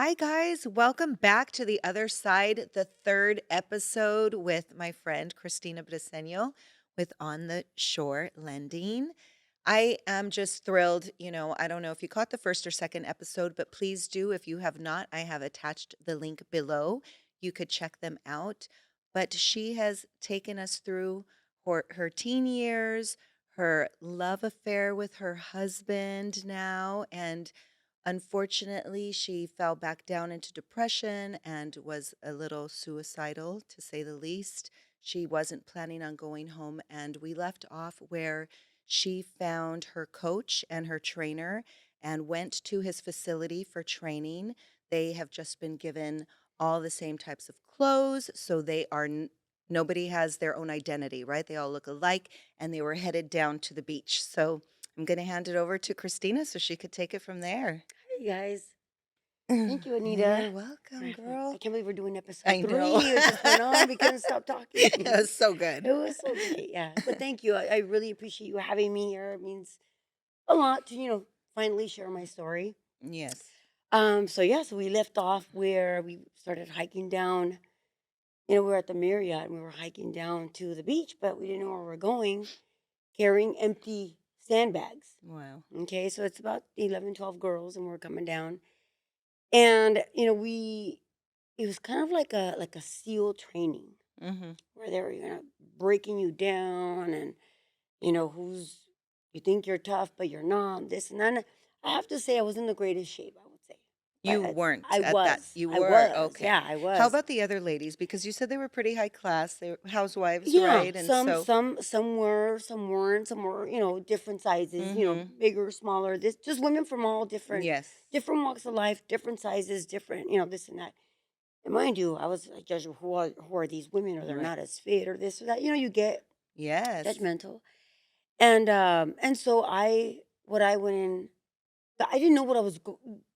Hi, guys. Welcome back to The Other Side, the third episode with my friend Cristina Briseño with On the Shore Lending. I am just thrilled. I don't know if you caught the first or second episode, but please do. If you have not, I have attached the link below. You could check them out. But she has taken us through her teen years, her love affair with her husband now, and unfortunately, she fell back down into depression and was a little suicidal, to say the least. She wasn't planning on going home, and we left off where she found her coach and her trainer and went to his facility for training. They have just been given all the same types of clothes, so nobody has their own identity, right? They all look alike, and they were headed down to the beach. So I'm going to hand it over to Christina so she could take it from there. Hey guys. Thank you, Anita. You're welcome, I girl. can't believe we're doing I episode know. 3. It just went on. We couldn't stop talking. It was so good. It was so great. Yeah. But thank you. I really appreciate you having me here. It means a lot to, finally share my story. Yes. So we left off where we started hiking down. We were at the Marriott and we were hiking down to the beach, but we didn't know where we were going, carrying empty sandbags. Wow. Okay, so it's about 11, 12 girls, and we're coming down. And it was kind of like a SEAL training Mm-hmm. where they were breaking you down, and who's you think you're tough but you're not, this and that. And I have to say I was in the greatest shape, I would say. You But weren't I at that. was. You I were was. okay. Yeah, I How was. about the other ladies? Because you said they were pretty high class. They were housewives, Yeah, right? And some so, some some were, some weren't, some were, different sizes, mm-hmm. bigger, smaller. This just women from all different Yes. different walks of life, different sizes, different, this and that. And mind you, I was like, judging who are these women, or they're Right. not as fit, or this or that. You get Yes. judgmental. And so what I went in, I didn't know what I was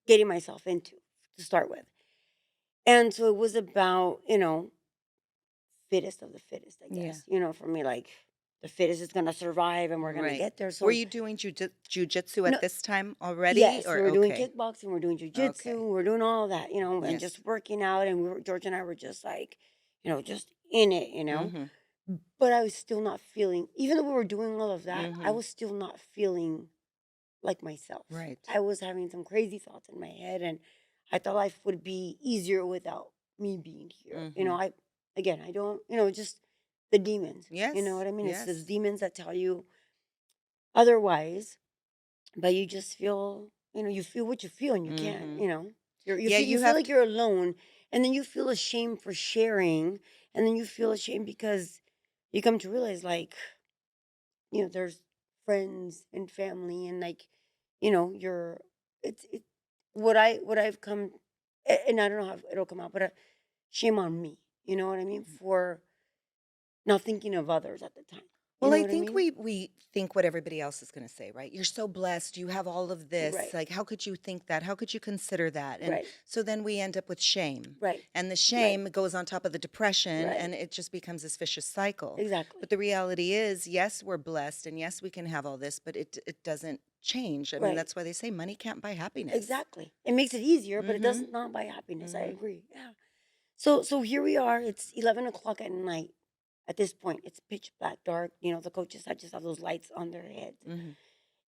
getting myself into to start with. And so it was about, fittest of the fittest, I Yeah. guess. For me, like, the fittest is gonna survive, and we're gonna Right. get there. Were So you doing jujitsu no, at this time already, yes, we or were doing okay? kickboxing, we we're doing jujitsu, Okay. we we're doing all that, and Yes. just working out, and George and I were just like, just in it. Mm-hmm. But I was still not feeling, even though we were doing all of that, I Mm-hmm. was still not feeling like myself. Right. I was having some crazy thoughts in my head, and I thought life would be easier without me being here. Mm-hmm. I don't, just the demons. You know Yes. what I mean? It's those Yes. demons that tell you otherwise, but you just feel, you feel what you feel, and you can't, Mm-hmm. you Yeah, feel, you have like you're alone, and then you feel ashamed for sharing, and then you feel ashamed because you come to realize, like, there's friends and family, and, like, you're it what I've come, and I don't know how it'll come out, but shame on me. You know what I mean? For not thinking of others at the time. You Well, know I what I think mean? we think what everybody else is going to say, right? You're so blessed. You have all of this. Right. Like, how could you think that? How could you consider that? And Right. so then we end up with shame. Right. And the Right. shame goes on top of the depression, Right. and it just becomes this vicious cycle. Exactly. But the reality is, yes, we're blessed, and yes, we can have all this, but it doesn't change. I mean, Right. that's why they say money can't buy happiness. Exactly. It makes it easier, but it Mm-hmm. does not buy happiness. I Mm-hmm. agree. Yeah. So here we are. It's 11 o'clock at night. At this point, it's pitch black, dark. The coaches just have those lights on their heads, Mm-hmm.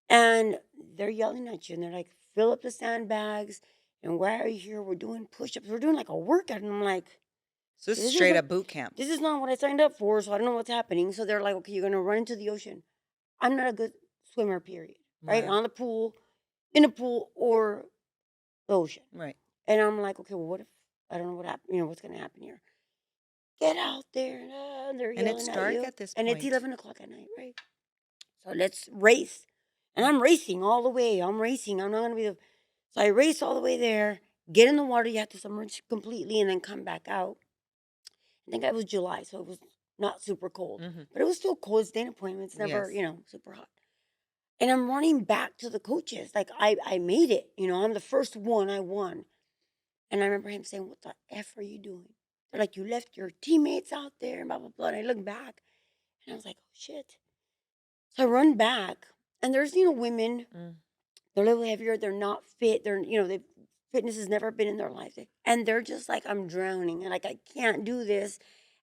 and they're yelling at you, and they're like, "Fill up the sandbags." And why are you here? We're doing push-ups. We're doing like a workout, and I'm like, So this is "This is straight not. up boot camp. This is not what I signed up for." So I don't know what's happening. So they're like, "Okay, you're gonna run into the ocean." I'm not a good swimmer, period. Right, Wow. on the pool, in the pool, or the ocean. Right. And I'm like, "Okay, well, what if I don't know what happened? What's gonna happen here?" Get out there, and they're And it's yelling at dark you, at this and it's point. 11 o'clock at night, right? So let's race. And I'm racing all the way. I'm racing. I'm not going to be the. So I race all the way there, get in the water. You have to submerge completely and then come back out. I think it was July, so it was not super cold, Mm-hmm. but it was still cold. It's day appointment. It's never, Yes. super hot. And I'm running back to the coaches. Like, I made it. I'm the first one. I won. And I remember him saying, "What the F are you doing?" They're like, "You left your teammates out there," and blah, blah, blah. And I look back, and I was like, "Oh, shit." So I run back, and there's, women, Mm. they're a little heavier, they're not fit, they're, they've fitness has never been in their life. And they're just like, I'm drowning and like, I can't do this.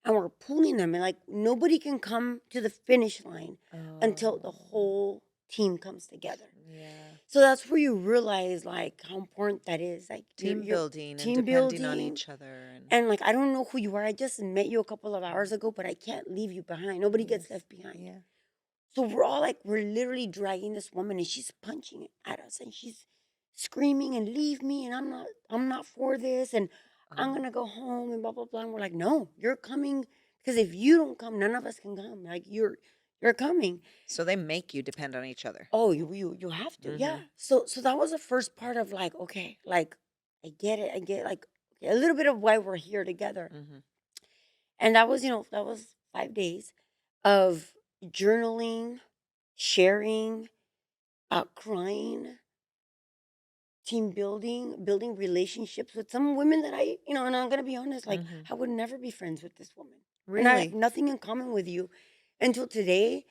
And we're pulling them and like, nobody can come to the finish line until the Oh, whole team comes together. yeah. So that's where you realize like how important that is. Like Team your building and team depending on building. each other and And like, I don't know who you are. I just met you a couple of hours ago, but I can't leave you behind. Nobody gets yes. left behind. Yeah. So we're all like, we're literally dragging this woman and she's punching at us and she's screaming and leave me and I'm not for this and I'm Oh. gonna go home and blah blah blah. And we're like, no, you're coming because if you don't come, none of us can come. Like you're coming. So they make you depend on each other. Oh, you have to, yeah. Mhm. So that was the first part of like, okay, like I get it, I get like okay, a little bit of why we're here together. Mhm. And that was, that was 5 days of journaling, sharing, crying, team building, building relationships with some women that and I'm gonna be honest, like Mhm. I would never be friends with this woman. And I have Really? nothing in common with you. Until today,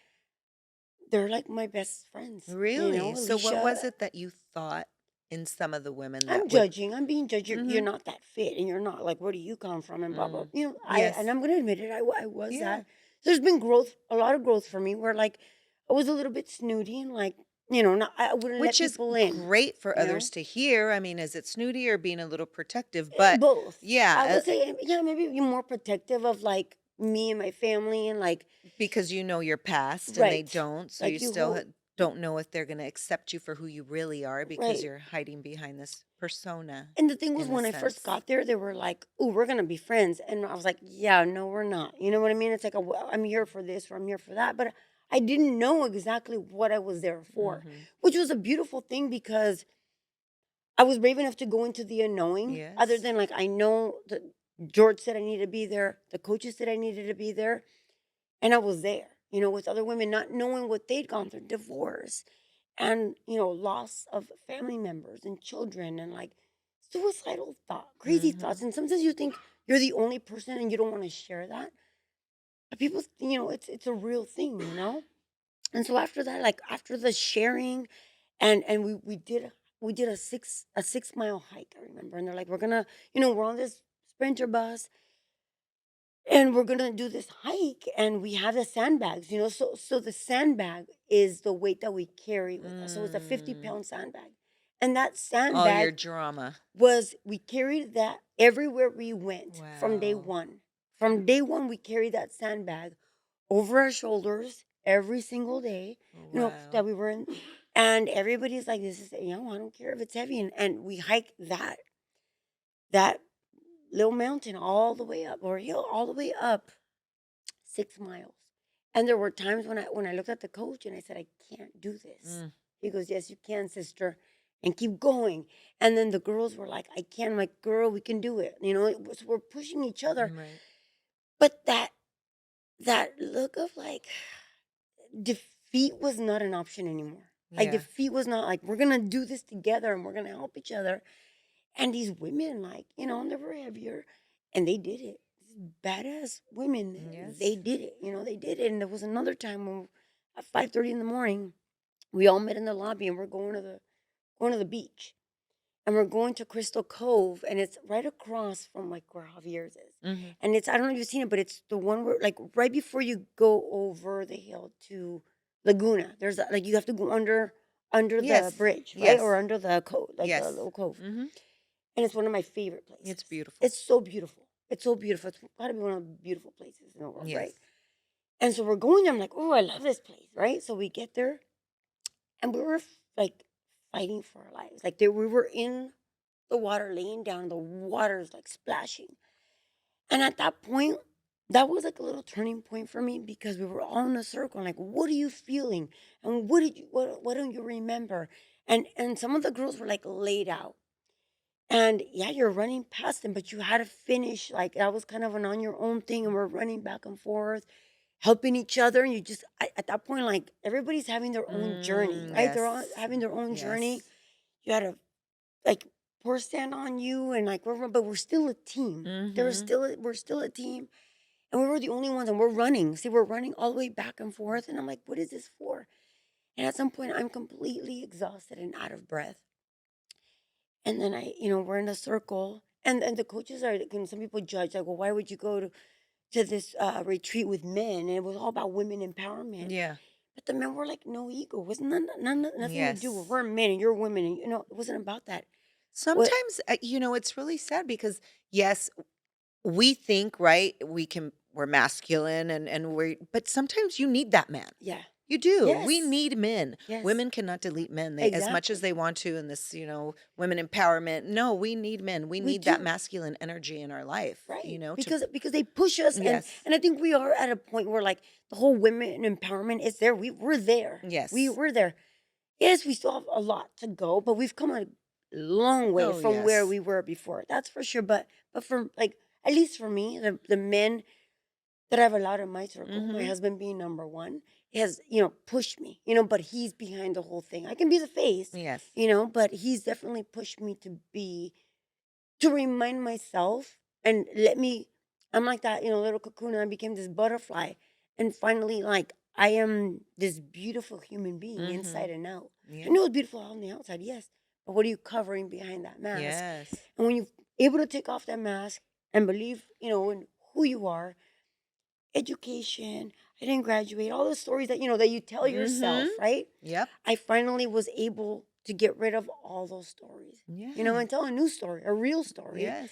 they're like my best friends. Really? So what Alicia, was it that you thought in some of the women I'm that would judging. I'm being judged. You're Mhm. not that fit, and you're not like, where do you come from? And blah blah. Mm. And Yes. I'm gonna admit it. I was Yeah. that. There's been growth, a lot of growth for me. Where like I was a little bit snooty and like not, I wouldn't let Which is people in. great for You know, others to hear. I mean, is it snooty or being a little protective? But both. I yeah, would say, yeah, maybe be more protective of like me and my family and like because you know your past and they right, don't, so you like you still hold don't know if they're going to accept you for who you really are because right. you're hiding behind this persona And the thing was, in a when I first sense. got there, they were like, "Oh, we're gonna be friends," and I was like, "Yeah, no, we're not." You know what I mean? It's like, well, I'm here for this or I'm here for that, but I didn't know exactly what I was there for, Mhm. which was a beautiful thing because I was brave enough to go into the unknowing. Other Yes. than like, I know that George said I needed to be there, the coaches said I needed to be there, and I was there. With other women, not knowing what they'd gone through, divorce, and loss of family members and children and like suicidal thought crazy thoughts, Mhm. and sometimes you think you're the only person and you don't want to share that, but people, it's a real thing. And so after that, like after the sharing, and we did a 6 mile hike, I remember, and they're like, we're gonna, we're on this sprinter bus and we're gonna do this hike and we have the sandbags, so the sandbag is the weight that we carry with us. So it's a 50 Mm. pound sandbag. And that All your sandbag drama. we carried that everywhere we went from day Wow. one. From day one, we carried that sandbag over our shoulders every single day, that Wow. we were in. And everybody's like, this is, I don't care if it's heavy. And we hiked that little mountain all the way up, or hill all the way up 6 miles. And there were times when I looked at the coach and I said, I can't do this. Mm. He goes, yes, you can, sister, and keep going. And then the girls were like, I can. I'm like, girl, we can do it. We're pushing each other. Right. But that look of like defeat was not an option anymore. Like Yeah. defeat was not like, we're gonna do this together and we're gonna help each other. And these women, like, and they were heavier and they did it. These badass women, they Yes. did it. They did it. And there was another time when at 5:30 in the morning, we all met in the lobby and we're going to the beach. And we're going to Crystal Cove, and it's right across from like where Javier's is. Mhm. And it's, I don't know if you've seen it, but it's the one where like right before you go over the hill to Laguna. There's like, you have to go under the Yes. bridge, right? Or Yes. under the cove, like the Yes. little cove. Mhm. And it's one of my favorite It's places. beautiful. It's so beautiful. It's so beautiful. It's got to be one of the beautiful places in the world, Yes. right? And so we're going there. I'm like, oh, I love this place, right? So we get there, and we were like fighting for our lives. Like we were in the water, laying down. The water's like splashing. And at that point, that was like a little turning point for me because we were all in a circle. Like, what are you feeling? And what don't you remember? And some of the girls were like laid out. And yeah, you're running past them, but you had to finish. Like that was kind of an on your own thing, and we're running back and forth, helping each other. And at that point, like everybody's having their own journey, right? They're all Yes. having their own journey. Yes. You had to like pour stand on you, and like but we're still a team. Mhm. We're still a team, and we were the only ones, and we're running. See, we're running all the way back and forth, and I'm like, what is this for? And at some point, I'm completely exhausted and out of breath. And then we're in a circle, and the coaches are, some people judge, like, well, why would you go to this retreat with men? And it was all about women empowerment. Yeah. But the men were like, no ego. It wasn't nothing to do with, Yes. we're men and you're women. And, it wasn't about that. What? Sometimes, it's really sad because, yes, we think, right, we're masculine and but sometimes you need that man. Yeah. You do. We Yes. need men. Yes. Women cannot delete men. They as much as Exactly. they want to in this, women empowerment. No, we need men. We We need that do. masculine energy in our life, Right. to Because they push us, and yes. and I think we are at a point where, like, the whole women empowerment is there. We're there. Yes. We're there. Yes, we still have a lot to go, but we've come a long way Oh, from where yes. we were before. That's for sure. But for, like, at least for me, the men that I've allowed in my circle, my Mhm. husband being number one, has, pushed me, but he's behind the whole thing. I can be the face, Yes. but he's definitely pushed me to remind myself and let me, I'm like that, little cocoon, and I became this butterfly. And finally, like, I am this beautiful human being inside Mhm. and out. I Yeah. know it's beautiful on the outside, yes. But what are you covering behind that mask? Yes. And when you're able to take off that mask and believe, in who you are, education, I didn't graduate, all the stories that you tell Mhm. yourself, right? Yep. I finally was able to get rid of all those stories, Yeah. and tell a new story, a real story. Yes.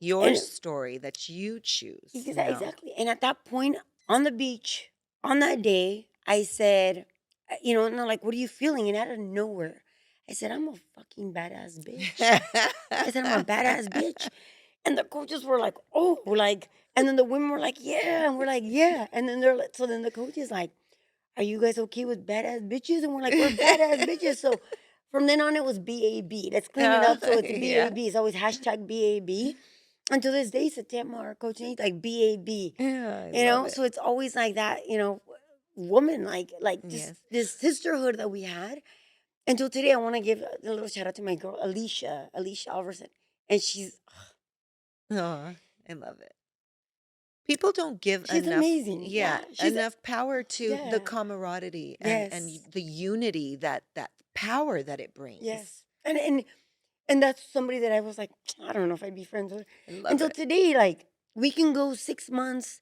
Your And story that you choose now. exactly. And at that point, on the beach, on that day, I said, and they're like, what are you feeling? And out of nowhere, I said, I'm a fucking badass bitch. I said, I'm a badass bitch. And the coaches were like, oh, like, and then the women were like, yeah. And we're like, yeah. And then they're like, so then the coach is like, are you guys okay with badass bitches? And we're like, we're badass bitches. So from then on, it was BAB. Let's clean it Oh, up. So it's yeah. BAB. It's always hashtag BAB. And to this day, Satema, our coach, and he's like BAB. Yeah, I love it. So it's always like that, woman, like just Yes. this sisterhood that we had. Until today, I want to give a little shout out to my girl, Alicia Alverson. And Oh, I love it. People don't give she's enough, amazing. yeah, Yeah. enough power to the Yeah. camaraderie and Yes. the unity that power that it brings. Yes. And that's somebody that I was like, I don't know if I'd be friends with. I love Until it. today, like, we can go 6 months,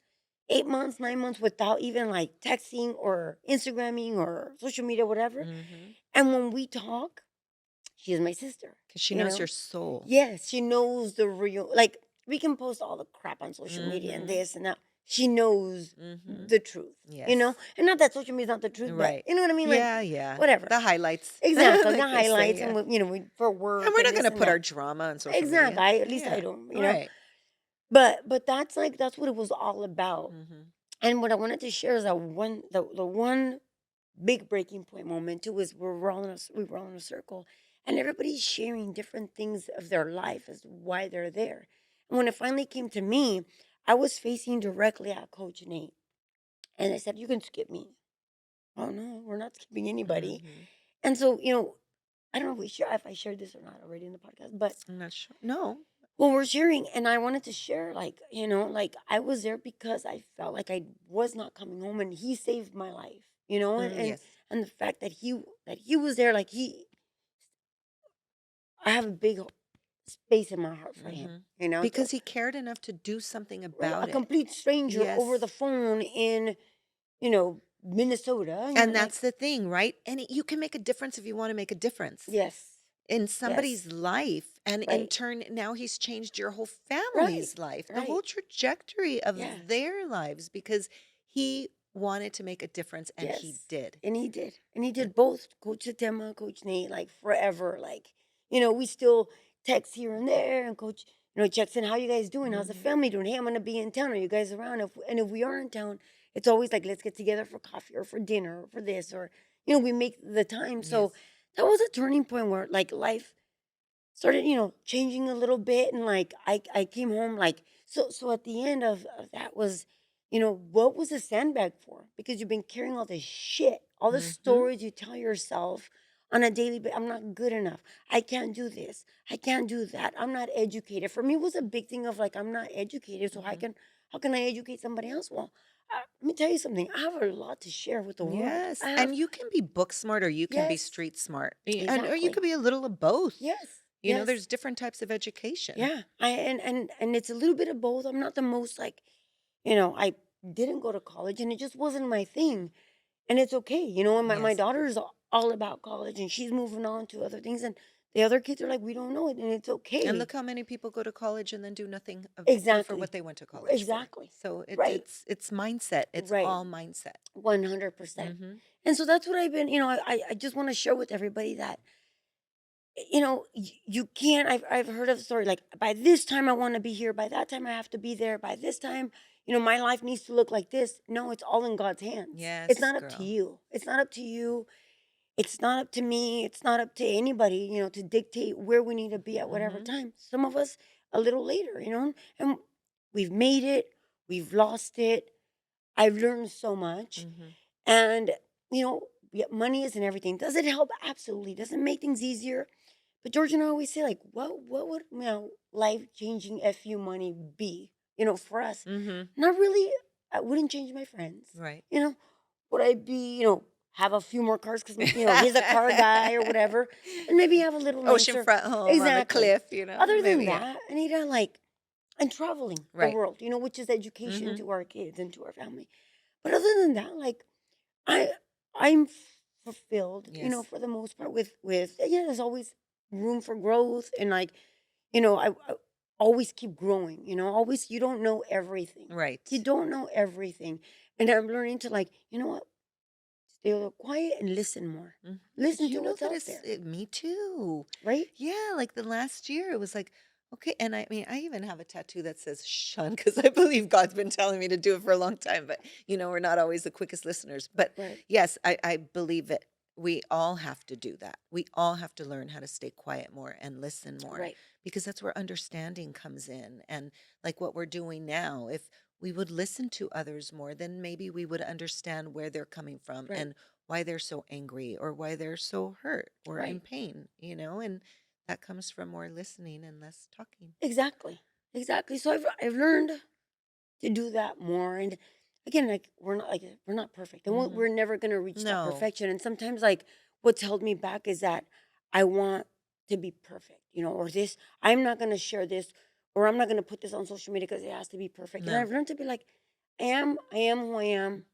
8 months, 9 months without even like texting or Instagramming or social media, whatever. Mhm. And when we talk, she is my sister, 'Cause she you knows your know? soul. Yes, she knows the real, like, we can post all the crap on social media and Mhm. this and that. She knows Mhm. the truth, Yes. And not that social media is not the truth, but Right. you know what I mean? Like, Yeah, yeah. whatever. The highlights, Exactly. The like they say, highlights, and yeah. for And work we're and not this gonna and put that. our drama on social Exactly. media. At least I Yeah. don't. Right. But that's like that's what it was all about. Mhm. And what I wanted to share is that the one big breaking point moment too was we were all in a circle, and everybody's sharing different things of their life as to why they're there. And when it finally came to me, I was facing directly at Coach Nate, and I said, "You can skip me." Oh no, we're not skipping anybody. Mhm. And so I don't know if I shared this or not already in the podcast, but I'm not sure. No. well, we're sharing, and I wanted to share, like, like, I was there because I felt like I was not coming home, and he saved my life, and Yes. and the fact that he was there, like, I have a big space in my heart for him, Mhm. So Because he cared enough to do something right, a about it. complete stranger over the Yes. phone in Minnesota, And like, that's the thing, right? And you can make a difference if you wanna make a difference yes, in yes, somebody's life, and in right, turn, now he's changed your whole right, family's life, the right, whole trajectory yeah. of their lives because he wanted to make a difference, and he Yes. did. And he did. And he And did both. Coach Satema, Coach Nate, like, forever. Like, we still text here and there, and Coach, checks in, how you guys doing? How's the mhm. family doing? Hey, I'm gonna be in town. Are you guys around? If we are in town, it's always like, let's get together for coffee or for dinner or for this, or we make the time. So Yes. that was a turning point where, like, life started, changing a little bit, and, like, I came home, like, so at the end of that was, what was the sandbag for? Because you've been carrying all this shit, all the Mhm. stories you tell yourself on a daily basis. I'm not good enough. I can't do this. I can't do that. I'm not educated. For me, it was a big thing of, like, I'm not educated, so Mhm. how can I educate somebody else? Well, let me tell you something. I have a lot to share with the world. Yes, I have, and you can be book smart or you can be yes, street smart, or you exactly. could be a little of both. Yes. Yes. There's different types of education. Yeah. And it's a little bit of both. I'm not the most like, I didn't go to college and it just wasn't my thing. And it's okay. And my Yes. daughter is all about college and she's moving on to other things. And the other kids are like, we don't know it. And it's And okay. look how many people go to college and then do nothing but for what Exactly. they went to college for. Exactly. So Right. it's mindset. It's Right. all mindset. 100%. Mhm. And so that's what I've been, I just want to share with everybody that, you can't, I've heard of the story, like, by this time I want to be here, by that time I have to be there, by this time, my life needs to look like this. No, it's all in God's hands. It's Yes, not up to girl. you. It's not up to you. It's not up to me. It's not up to anybody, to dictate where we need to be at whatever Mhm. time. Some of us a little later, and we've made it, we've lost it. I've learned so much. Mhm. And, yeah, money isn't everything. Does it help? Absolutely. Does it make things easier? But George and I always say, like, what would, life changing FU money be, for us? Mhm. Not really. I wouldn't change my friends. Right. You know, would I be, have a few more cars because, he's a car guy or whatever, and maybe have a little nicer. Oceanfront home on the Exactly. cliff, Other than maybe, yeah. that, Anita, like, and traveling the Right. world, which is education Mhm. to our kids and to our family. But other than that, like, I I'm fulfilled, Yes. for the most part with yeah, there's always room for growth and like, I always keep growing, always you don't know everything. Right. You don't know everything. And I'm learning to like, what? Stay a little quiet and listen more. Mhm. Listen You to know what's that out is there, me too. right? Yeah, like the last year, it was like, okay. And I mean, I even have a tattoo that says shun because I believe God's been telling me to do it for a long time. But, we're not always the quickest listeners. But Right. yes, I believe it. We all have to do that. We all have to learn how to stay quiet more and listen more Right. because that's where understanding comes in. And like what we're doing now, if we would listen to others more, then maybe we would understand where they're coming from Right. and why they're so angry or why they're so hurt or in Right. pain, and that comes from more listening and less talking. Exactly. Exactly. So I've learned to do that more. And again, we're not perfect, and Mhm. we're never gonna reach that No. perfection. And sometimes, like, what's held me back is that I want to be perfect, or this. I'm not gonna share this, or I'm not gonna put this on social media because it has to be perfect. And No. I've learned to be like, I am who I am.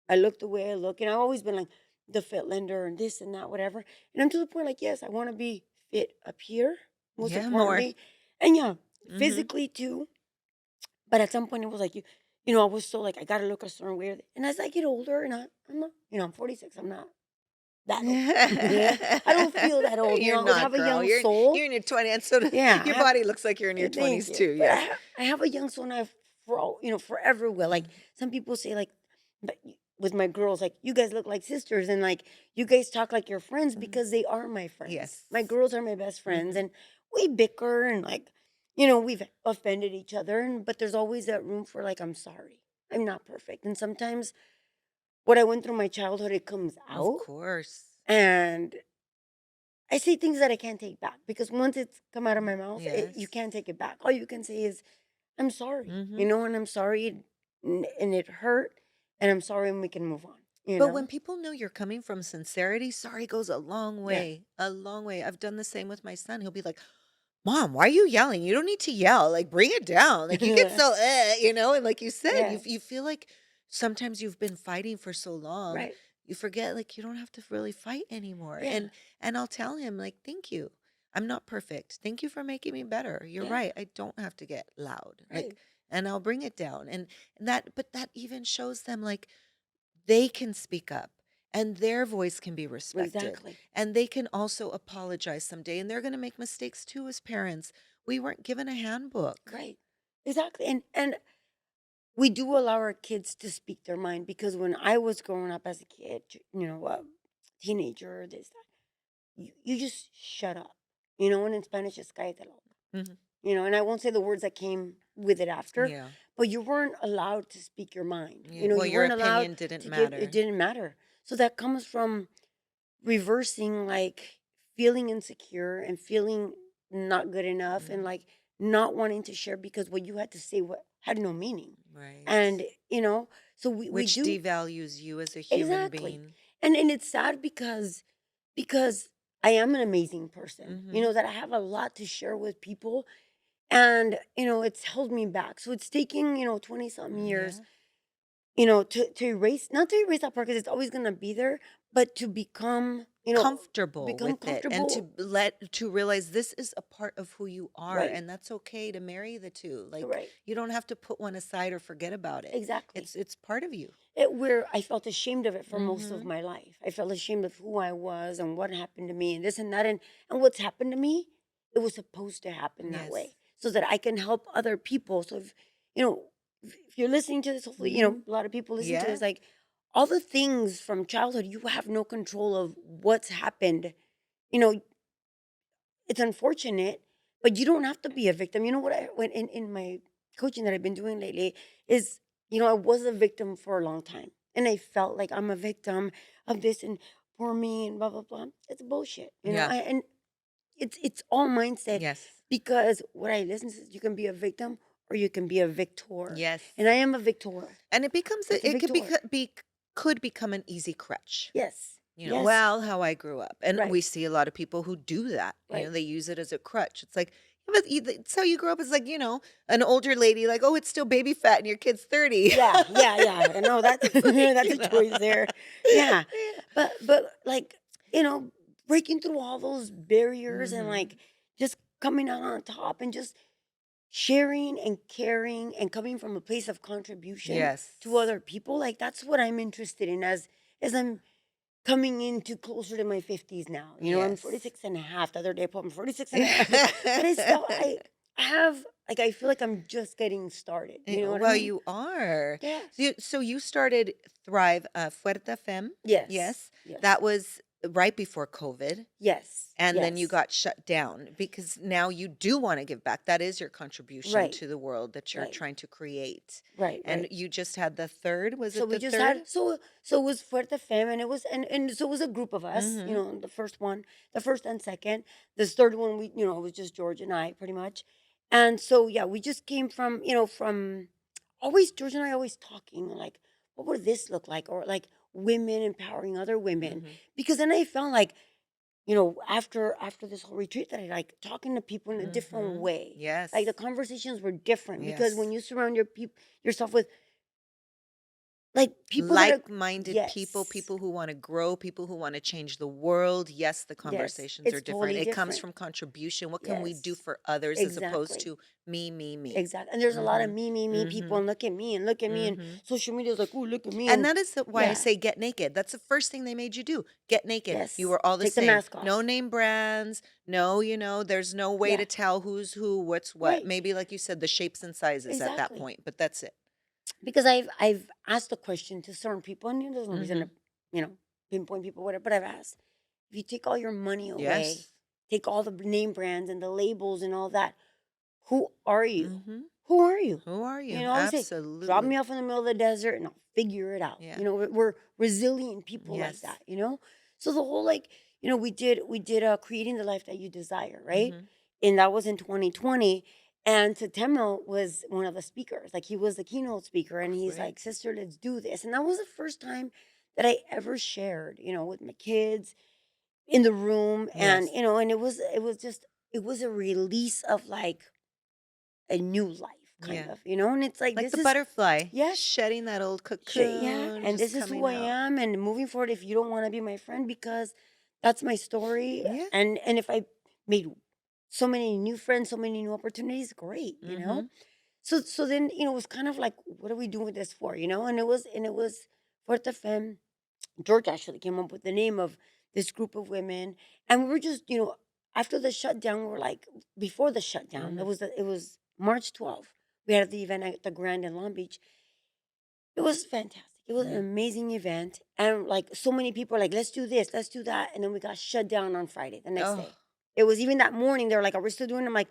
I look the way I look, and I've always been like the fit lender and this and that, whatever. And I'm to the point like, yes, I want to be fit up here, most Yeah, more. importantly, and yeah, Mhm. physically too, but at some point, it was like I was so like I gotta look a certain way. And as I get older, and I'm not, I'm 46. I'm not that old. I don't feel that old. You're I not, have a girl. young You're soul. in your 20s, and so Yeah, I your have. body looks like you're in your Thank 20s you. too. But Yes. I have a young soul, and forever will. Like Mhm. some people say, like, but with my girls, like you guys look like sisters, and like you guys talk like your friends Mhm. because they are my friends. Yes. My girls are my best friends, Mhm. and we bicker and like, we've offended each other, and but there's always that room for like, I'm sorry, I'm not perfect, and sometimes what I went through my childhood, it comes Of out, course. and I say things that I can't take back because once it's come out of my mouth, you Yes. can't take it back. All you can say is, I'm sorry, Mhm. and I'm sorry, and it hurt, and I'm sorry, and we can move on. But when people know you're coming from sincerity, sorry goes a long Yeah, way. A long way. I've done the same with my son. He'll be like, Mom, why are you yelling? You don't need to yell. Like, bring it down. Like, you get so, and like you said, yeah, you feel like sometimes you've been fighting for so long, right, you forget like you don't have to really fight anymore. yeah, And I'll tell him like, thank you. I'm not perfect. Thank you for making me better. You're yeah, right. I don't have to get loud. Like, right, and I'll bring it down. And but that even shows them like they can speak up and their voice can be respected exactly, and they can also apologize someday and they're going to make mistakes too as parents. We weren't given a handbook. right, exactly, and we do allow our kids to speak their mind because when I was growing up as a kid, teenager, this that, you just shut up, and in Spanish it's cállate la boca. Mhm. And I won't say the words that came with it after, Yeah. but you weren't allowed to speak your mind. Yeah. Well, You your weren't allowed opinion didn't to give, it matter. didn't matter. So that comes from reversing like feeling insecure and feeling not good enough and Mhm. like not wanting to share because what you had to say what had no meaning. Right. And, so we Which do devalues you as a human exactly. being. And it's sad because I am an amazing person, Mhm. that I have a lot to share with people. And, it's held me back. So it's taking, 20 something years, Yeah. to erase, not to erase that part because it's always going to be there, but to become, Comfortable become with it and comfortable. to realize this is a part of who you are, Right. and that's okay to marry the 2. Like, Right. you don't have to put one aside or forget about it. Exactly. It's part of you. Where I felt ashamed of it for most of Mhm. my life. I felt ashamed of who I was and what happened to me and this and that. And what's happened to me, it was supposed to happen that Yes. way so that I can help other people. So you know, if you're listening to this, hopefully, Mhm. a lot of people listen to Yeah. this, like all the things from childhood, you have no control of what's happened. You know, it's unfortunate, but you don't have to be a victim. You know what I when in my coaching that I've been doing lately is, I was a victim for a long time. And I felt like I'm a victim of this and poor me and blah blah blah. It's bullshit, Yeah. and it's all mindset Yes. because what I listen to is you can be a victim or you can be a victor. Yes. And I am a victor. And it becomes It's a it victor. could become an easy crutch. Yes. You know, Yes. well, how I grew up. And Right. we see a lot of people who do that. You know, Right. they use it as a crutch. It's like, yeah, but it's how you grow up. It's like, an older lady, like, oh, it's still baby fat and your kid's 30. Yeah, yeah, yeah. I know that's It's like, that's a choice there. Yeah. Yeah. But like, breaking through all those barriers and like Mhm. just coming out on top and just sharing and caring and coming from a place of contribution to Yes. other people, like that's what I'm interested in as I'm coming into closer to my 50s now. I'm Yes. 46 and a half. The other day I put I'm 46 and a half. But I have like I feel like I'm just getting started. You know what I Well, mean? you are. Yeah. So you started Thrive, Fuerte Fem. Yes. Yes. Yes. That was right before COVID. Yes. And then you Yes. got shut down because now you do want to give back. That is your contribution Right. to the world that you're Right. trying to create. Right. And Right. you just had the third. Was So it we the just third? had so it was Fuerte Fem and it was and so it was a group of us, Mm-hmm. the first one, the first and second. This third one it was just George and I pretty much. And so yeah, we just came from always George and I always talking like what would this look like or like women empowering other women Mm-hmm. because then I felt like after this whole retreat that I like talking to people in a different Mm-hmm. way. Like the Yes. conversations were different because when Yes. you surround yourself with like people that are Like-minded people, yes, people who want to grow, people who want to change the world. Yes, the yes, conversations are it's different. totally It comes different. from contribution. What can we do Yes, for others as opposed exactly. to me, me, me? Exactly. And there's a lot of Mm-hmm. me people Mm-hmm. and look at me and look at me and Mm-hmm. social media is like, oh, look at me. And And that is why I yeah, say get naked. That's the first thing they made you do. Get naked. You yes. were all the Take the same. mask No off. name brands. No, there's no way Yeah. to tell who's who, what's what. Right. Maybe, like you said, the shapes and sizes at that Exactly. point, but that's it. Because I've asked the question to certain people, and there's no reason Mm-hmm. to, you know, pinpoint people, whatever, but I've asked, if you take all your money away, Yes. take all the name brands and the labels and all that, who are you? Mm-hmm. Who are you? Who are you? I always say, drop me Absolutely. off in the middle of the desert and I'll figure it out. Yeah. We're resilient people like Yes. that. So the whole like, we did creating the life that you desire, right? Mm-hmm. And that was in 2020. And Tatemo was one of the speakers. Like he was the keynote speaker and he's Great. like, sister, let's do this. And that was the first time that I ever shared, with my kids in the room. And, Yes. and it was a release of like a new life kind Yeah. of. And it's like Like this the is butterfly yes, shedding that old yeah, cocoon, and just this is who coming I out. am and moving forward if you don't want to be my friend because that's my story Yeah. and if I made so many new friends, so many new opportunities, great. Mm-hmm. So then, it was kind of like what are we doing this for? And it was Fuerte Fem. George actually came up with the name of this group of women and we were just, after the shutdown, we're like before the shutdown, Mm-hmm. it was March 12th. We had the event at the Grand in Long Beach. It was fantastic. It was an Yeah. amazing event. And like so many people were like, let's do this, let's do that. And then we got shut down on Friday, the next Oh. day. It was even that morning, they were like, are we still doing it? I'm like,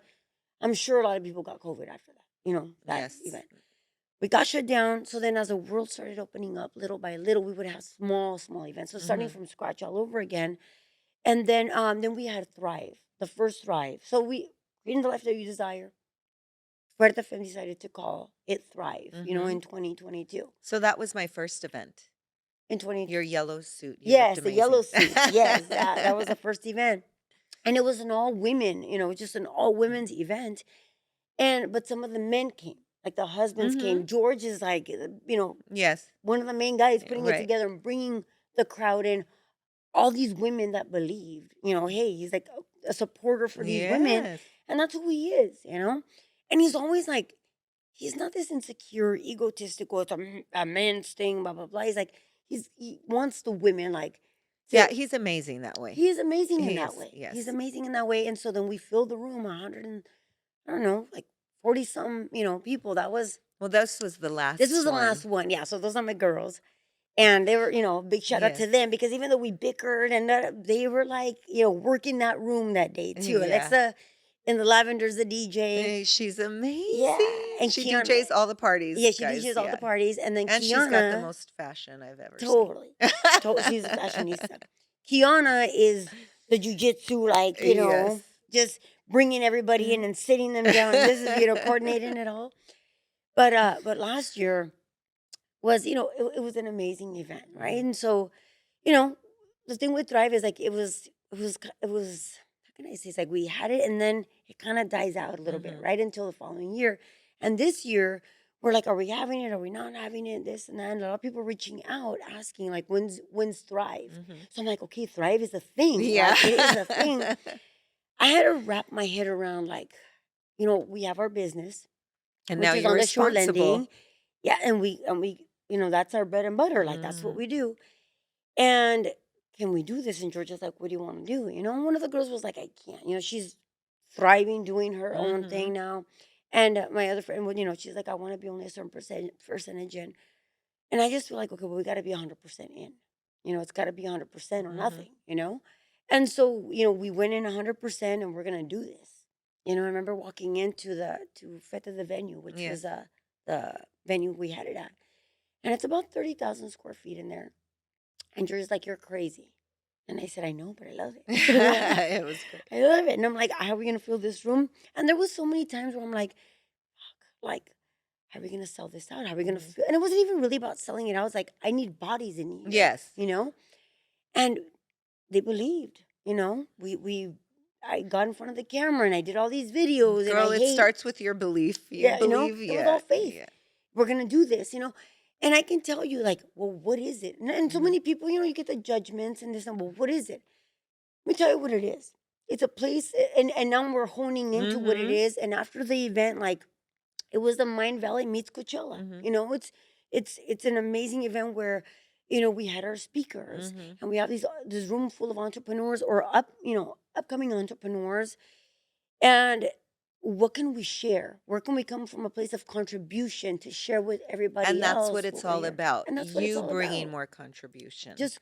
I'm sure a lot of people got COVID after that, that Yes. event. We got shut down. So then as the world started opening up little by little, we would have small, small events. So starting Mm-hmm. from scratch all over again. And then we had Thrive, the first Thrive. So we creating the life that you desire. Puerta Fem decided to call it Thrive, Mm-hmm. in 2022. So that was my first event. in 20. Your yellow suit, you looked Yes, the yellow amazing. suit. Yes, that was the first event. And it was an all women, just an all women's event. And but some of the men came, like the husbands Mhm. came. George is like, Yes. one of the main guys putting it Right. together and bringing the crowd in. All these women that believed, hey, he's like a supporter for these women, Yes. and that's who he is. And he's always like, he's not this insecure, egotistical, it's a man's thing, blah blah blah. He's like, he wants the women like Yeah, to. he's amazing that way. He is amazing in He that is, way. He's yes. amazing in that way, and so then we filled the room, 100 and I don't know, like 40 some, people. Well, this was the This last was the last one. one, yeah. So those are my girls. And they were, big shout out to Yes. them because even though we bickered and they were like, working that room that day too. Yeah. Alexa in the Lavender's the DJ. She's Yeah. amazing. And She Kiana, DJs all the yeah, parties, she guys, DJs all the yeah. parties. And then And she's got the Kiana, most fashion I've ever seen. totally. She's a fashionista. Kiana is the jujitsu, like, Yes. just bringing everybody in and sitting them down. And this is, coordinating it all. But last year was, it was an amazing event, right? Mhm. And so, you know, the thing with Thrive is like it was how can I say, it's like we had it and then it kind of dies out a little bit, Mhm. right? Until the following year. And this year we're like, are we having it? Are we not having it? This and that. And a lot of people reaching out asking like when's Thrive? Mhm. So I'm like, okay, Thrive is a thing. Yeah. Like it is a thing. I had to wrap my head around like, we have our business, And now which is you're on the shore responsible. lending. Yeah, and we, that's our bread and butter. Like that's what Mhm. we do. And can we do this? And Georgia's like, what do you want to do? And one of the girls was like, I can't. She's thriving, doing her own thing Mhm. now. And my other friend, well, she's like, I want to be only a certain percentage in. And I just feel like, okay, well, we got to be 100% in. It's got to be 100% or Mhm. nothing. And so, we went in 100% and we're going to do this. I remember walking into to Feta the venue, which was Yes. the venue we had it at. And it's about 30,000 square feet in there. And Drew's like, you're crazy. And I said, I know, but I love it. It was great. I love it. And I'm like, how are we gonna fill this room? And there was so many times where I'm like, how are we gonna sell this out? How are we gonna Mhm. fill? And it wasn't even really about selling it. I was like, I need bodies in here, Yes. And they believed, I got in front of the camera and I did all these videos and Girl, I it hate, starts with your belief. You yeah, believe, it was all yeah. faith. Yeah. We're gonna do this. And I can tell you, like, well, what is it? And so Mhm. many people, you get the judgments and this and well, what is it? Let me tell you what it is. It's a place, and now we're honing into what it Mhm. is. And after the event, like it was the Mind Valley meets Coachella. Mhm. It's an amazing event where, we had our speakers Mhm. and we have this room full of entrepreneurs or upcoming entrepreneurs. And what can we share? Where can we come from a place of contribution to share with And everybody that's what else it's what we're all here? about. And that's what it's You all bringing about. more contribution. Just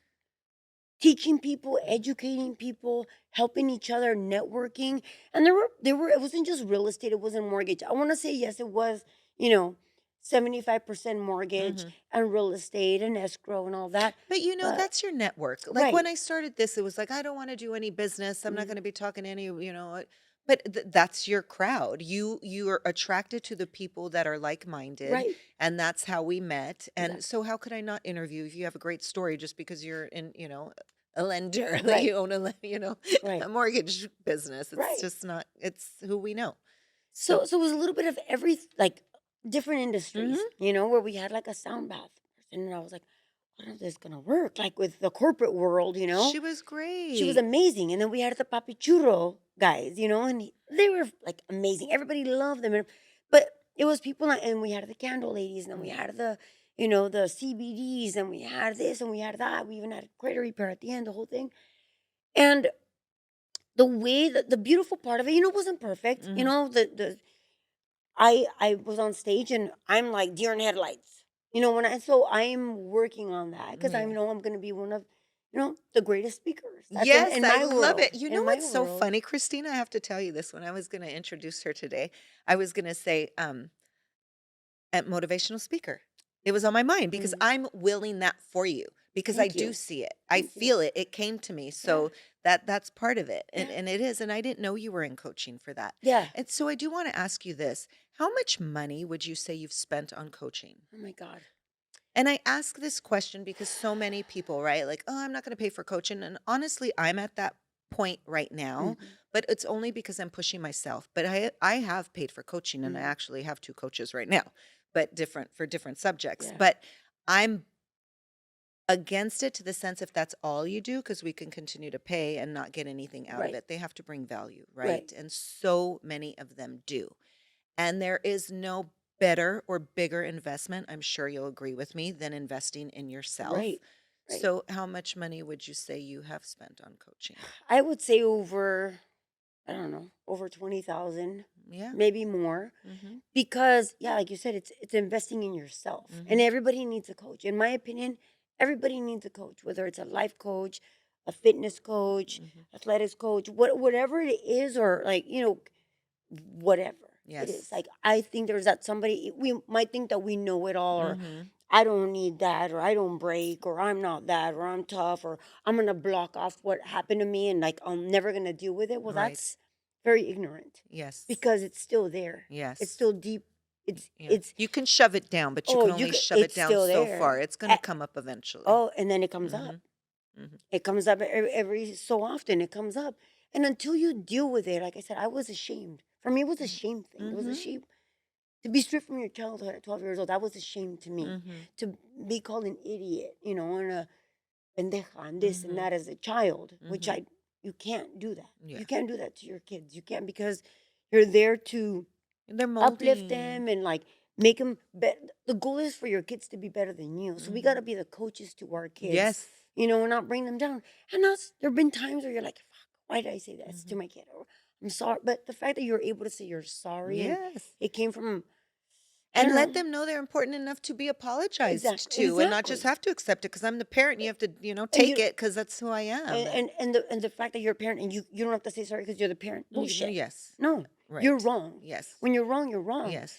teaching people, Mhm. educating people, helping each other, networking. And there were it wasn't just real estate, it wasn't mortgage. I want to say yes, it was, you know, 75% mortgage Mhm. and real estate and escrow and all that. But But that's your network. Like when right. I started this, it was like, I don't want to do any business. I'm not going Mhm. to be talking to any, but that's your crowd. You are attracted to the people that are like-minded, Right. and that's how we met. And Exactly. so how could I not interview if you have a great story just because you're in, a lender, that Right. you own Right. a mortgage business. It's Right. just not, it's who we know. So, So it was a little bit of every like different industries, mhm. where we had like a sound bath person and I was like, what is this gonna work? Like with the corporate world. She was She was great. amazing. And then we had the Papichurro guys, and they were like amazing. Everybody loved them. But it was people and we had the candle ladies and then we Mhm. had the CBDs and we had this and we had that. We even had a credit repair at the end, the whole thing. And the way that the beautiful part of it, wasn't perfect. Mhm. The I was on stage and I'm like deer in headlights. So I'm working on that because I Yeah. know I'm gonna be one of, the greatest speakers. That's Yes, in I my love world. it. You know In my what's so world. funny, Christina? I have to tell you this. When I was going to introduce her today, I was going to say, a motivational speaker. It was on my mind because Mhm. I'm willing that for you because I Thank do you. see it. I Thank you. feel it. It came to me. Yeah. So that's part of it. And Yeah. and it is. And I didn't know you were in coaching for that. Yeah. And so I do want to ask you this. How much money would you say you've spent on coaching? Oh my God. And I ask this question because so many people, right? Like, oh, I'm not going to pay for coaching. And honestly, I'm at that point right now, Mhm. but it's only because I'm pushing myself. But I have paid for coaching and I Mhm. actually have two coaches right now, but different for different subjects. Yeah. But I'm against it to the sense if that's all you do, because we can continue to pay and not get anything out of Right. it. They have to bring value, Right. right? And so many of them do. And there is no better or bigger investment, I'm sure you'll agree with me, than investing in yourself. Right. Right. So, how much money would you say you have spent on coaching? I would say over, I don't know, over 20,000, Yeah. maybe more. Mhm. Because yeah, like you said, it's investing in yourself. And Mhm. everybody needs a coach. In my opinion, everybody needs a coach, whether it's a life coach, a fitness coach, Mhm. athletics coach, whatever it is, or like, whatever it is. Yes. Like I think there's that somebody we might think that we know it all, or Mhm. I don't need that, or I don't break, or I'm not that, or I'm tough, or I'm gonna block off what happened to me and like I'm never gonna deal with it. Well, Right. that's very ignorant Yes. because it's still there. It's Yes. still deep. Yeah. It's You can shove it down, but you oh, can you only could shove it it's down still so far. there. It's going to come up eventually. Oh, and then it comes up. Mhm. Mhm. It comes up every so often. It comes up, and until you deal with it, like I said, I was ashamed. For me, it was a shame thing. It was a Mhm. shame to be stripped from your childhood at 12 years old. That was a shame to me. Mhm. To be called an idiot, and a pendeja and this and Mhm. that as a child, which Mhm. you can't do that. Yeah. You can't do that to your kids. You can't, because you're there to They're uplift molding. them and like make them better. The goal is for your kids to be better than you. So we got to Mhm. be the coaches to our kids, Yes. and not bring them down. And that's, there have been times where you're like, fuck, why did I say this to Mhm. my kid? Or I'm sorry. But the fact that you're able to say you're sorry and Yes. it came from, I And don't let know. them know they're important enough to be apologized Exactly. to and not just Exactly. have to accept it because I'm the parent. You have to, And take it because that's who I am. and the fact that you're a parent and you don't have to say sorry because you're the parent. Bullshit. Yes. No, you're Right. wrong. Yes. When you're wrong, you're wrong. Yes.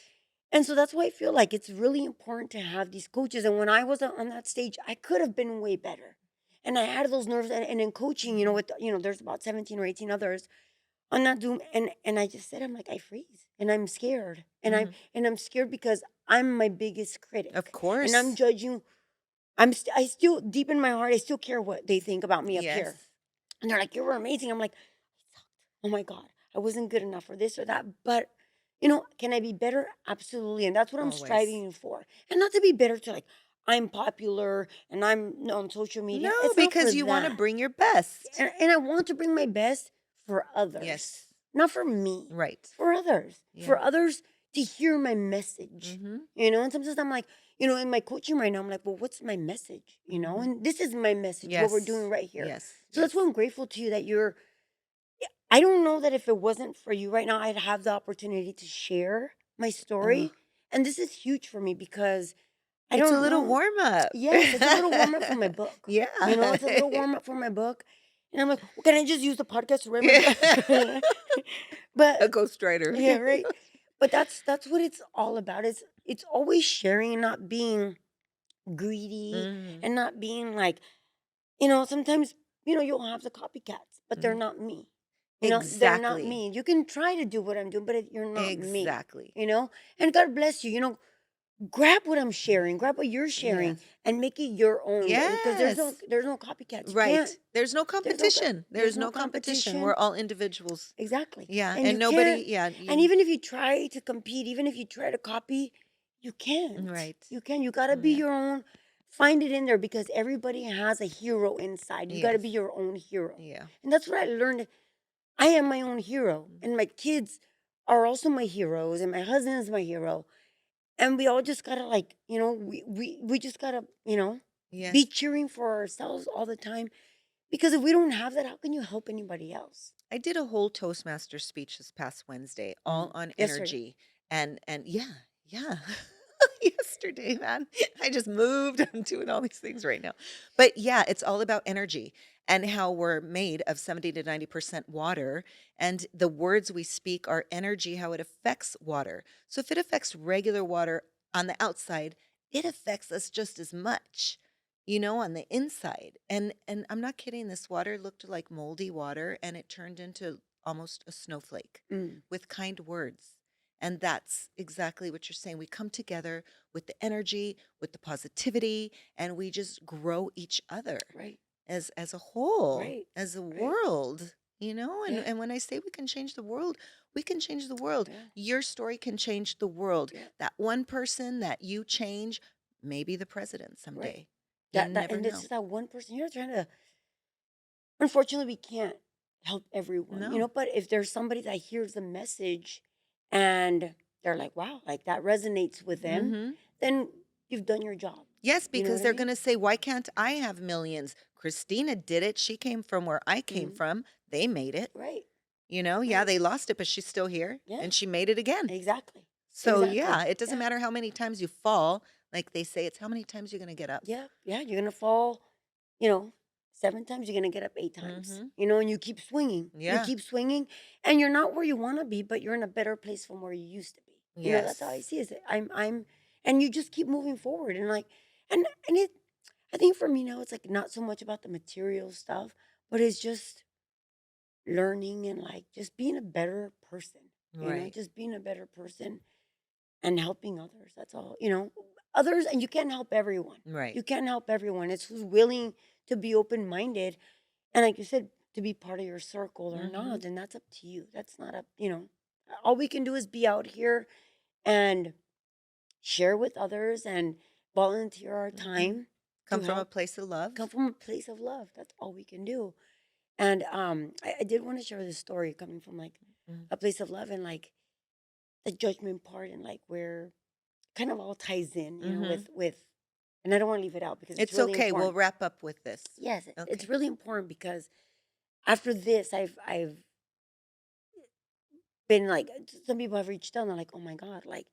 And so that's why I feel like it's really important to have these coaches. And when I was on that stage, I could have been way better. And I had those nerves. And in coaching, Mhm. there's about 17 or 18 others on that Zoom. And I just said, I'm like, I freeze and I'm scared. Mhm. And I'm scared because I'm my biggest Of critic. And I'm course. judging. I still, deep in my heart, I still care what they think about me up here. Yes. And they're like, you were amazing. I'm like, oh my God, I wasn't good enough for this or that. But, can I be better? Absolutely. And that's what I'm Always. striving for. And not to be better to like, I'm popular and I'm on social media. No, It's not for because you want to that. bring your best. And I want to bring my best for others, Yes. not for me, Right. for Yeah. others to hear my message. Mhm. And sometimes I'm like, in my coaching right now, I'm like, well, what's my message? Mhm. And this is my message, what we're doing Yes. right here. Yes. So that's why Yes. I'm grateful to you that I don't know that if it wasn't for you right now, I'd have the opportunity to share my Oh, story. And this is huge for me because I it's a don't little know. warm up. Yes, it's a little warm up for my book. Yeah. It's a little warm up for my book. And I'm like, well, can I just use the podcast to write my book? A But ghostwriter. yeah, right. But that's what it's all about. It's always sharing and not being greedy Mhm. and not being like, sometimes, you'll have the copycats, but they're Mhm. not me. They're not Exactly. me. You can try to do what I'm doing, but you're not me. Exactly. And God bless you. Grab what I'm sharing, grab what you're sharing, Yes. and make it your own. Because Yes. there's no copycats. You can't. Right. There's no competition. There's There's no no competition. We're competition. all individuals. Exactly. Yeah, And and you can't. nobody, yeah, And you even if you try to compete, even if you try to copy, you can't. right. You can. You gotta be Yeah. your own. Find it in there because everybody has a hero inside. You gotta Yes. be your own hero. Yeah. And that's what I learned. I am my own hero. Mhm. And my kids are also my heroes. And my husband is my hero. And we all just gotta like, we just gotta, be Yes. cheering for ourselves all the time. Because if we don't have that, how can you help anybody else? I did a whole Toastmaster speech this past Wednesday, all Mm. on Yesterday. energy. And yeah, yeah. Yesterday, man. I just moved. I'm doing all these things right now. But yeah, it's all about energy and how we're made of 70 to 90% water. And the words we speak are energy, how it affects water. So if it affects regular water on the outside, it affects us just as much, on the inside. And I'm not kidding, this water looked like moldy water and it turned into almost a snowflake Mm. with kind words. And that's exactly what you're saying. We come together with the energy, with the positivity, and we just grow each other Right. as a whole, Right. as a Right. world, you know? And Yeah. and when I say we can change the world, we can change the world. Yeah. Your story can change the world. Yeah. That one person that you change, maybe the president Right. someday. You That never and it's know. just that one person. You're trying to. Unfortunately, we can't help everyone, No. but if there's somebody that hears the message and they're like, wow, like that resonates with them, Mhm. then you've done your job. Yes, You know because what I they're mean? gonna say, "Why can't I have millions? Christina did it. She came from where I came Hmm. from. They made it." Right. You know? Yeah, Right. they lost it, but she's still here, Yeah. and she made it again. Exactly. So, Exactly. yeah, it doesn't Yeah. matter how many times you fall, like they say, it's how many times you're gonna get up. Yeah. Yeah. You're going to fall, you know, 7 times, you're going to get up 8 times, Mhm. and you keep swinging. You Yeah. keep swinging, and you're not where you want to be, but you're in a better place from where you used to be. That's how I Yes. see it. And you just keep moving forward. And I think for me now, it's like not so much about the material stuff, but it's just learning and like just being a better person, Right. just being a better person and helping others. That's all, others. And you can't help everyone. Right. You can't help everyone. It's who's willing to be open minded. And like you said, to be part of your circle or not, Mhm. then that's up to you. That's not all we can do is be out here and share with others and volunteer our Mhm. time to Come from a help place of come love. from a place of love. That's all we can do. And I did want to share this story coming from like Mm. a place of love and like the judgment part and like where kind of all ties in, Mhm. with and I don't want to leave it out because it's It's really okay, we'll important. wrap up with this. Yes, it's Okay. really important because after this I've been like some people have reached out and they're like, oh my God, like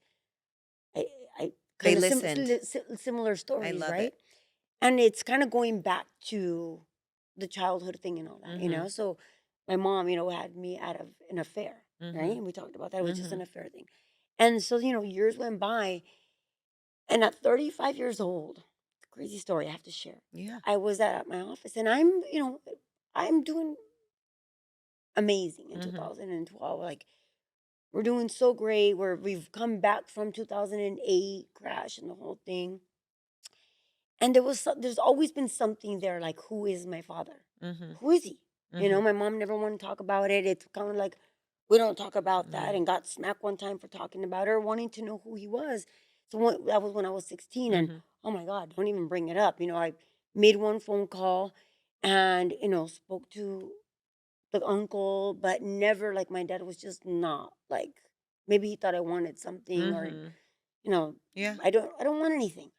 I I They kind of listened. similar I stories, love right? it. And it's kind of going back to the childhood thing and all that. Mhm. So my mom, had me out of an affair, right? Mhm. And we talked about that. It was just an Mhm. affair thing. And so, years went by. And at 35 years old, crazy story I have to share. Yeah. I was at my office and I'm doing amazing in Mhm. 2012. Like, we're doing so great. We've come back from 2008 crash and the whole thing. And there's always been something there, like, who is my father? Mhm. Who is he? Mhm. My mom never wanted to talk about it. It's kind of like we don't talk about that, Yeah. and got smacked one time for talking about her, wanting to know who he was. So that was when I was 16, and Mhm. oh my God, don't even bring it up. I made one phone call, and spoke to the uncle, but never like my dad was just not like maybe he thought I wanted something or Mhm. you know, Yeah. I don't want anything.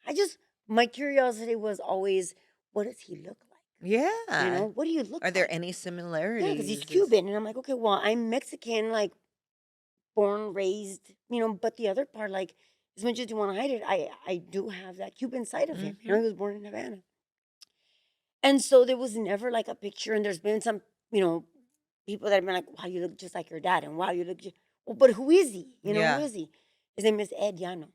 My curiosity was always, what does he look like? Yeah. What do you Are look there like? any Yeah, because he's similarities? Is Cuban. And I'm like, okay, well, I'm Mexican, like born, raised, but the other part, like, as much as you want to hide it, I do have that Cuban side of him. Mhm. He was born in Havana. And so there was never like a picture, and there's been some, people that have been like, wow, you look just like your dad, and wow, you look just, well, but who is he? Who Yeah. is he? His name is Ed Llano.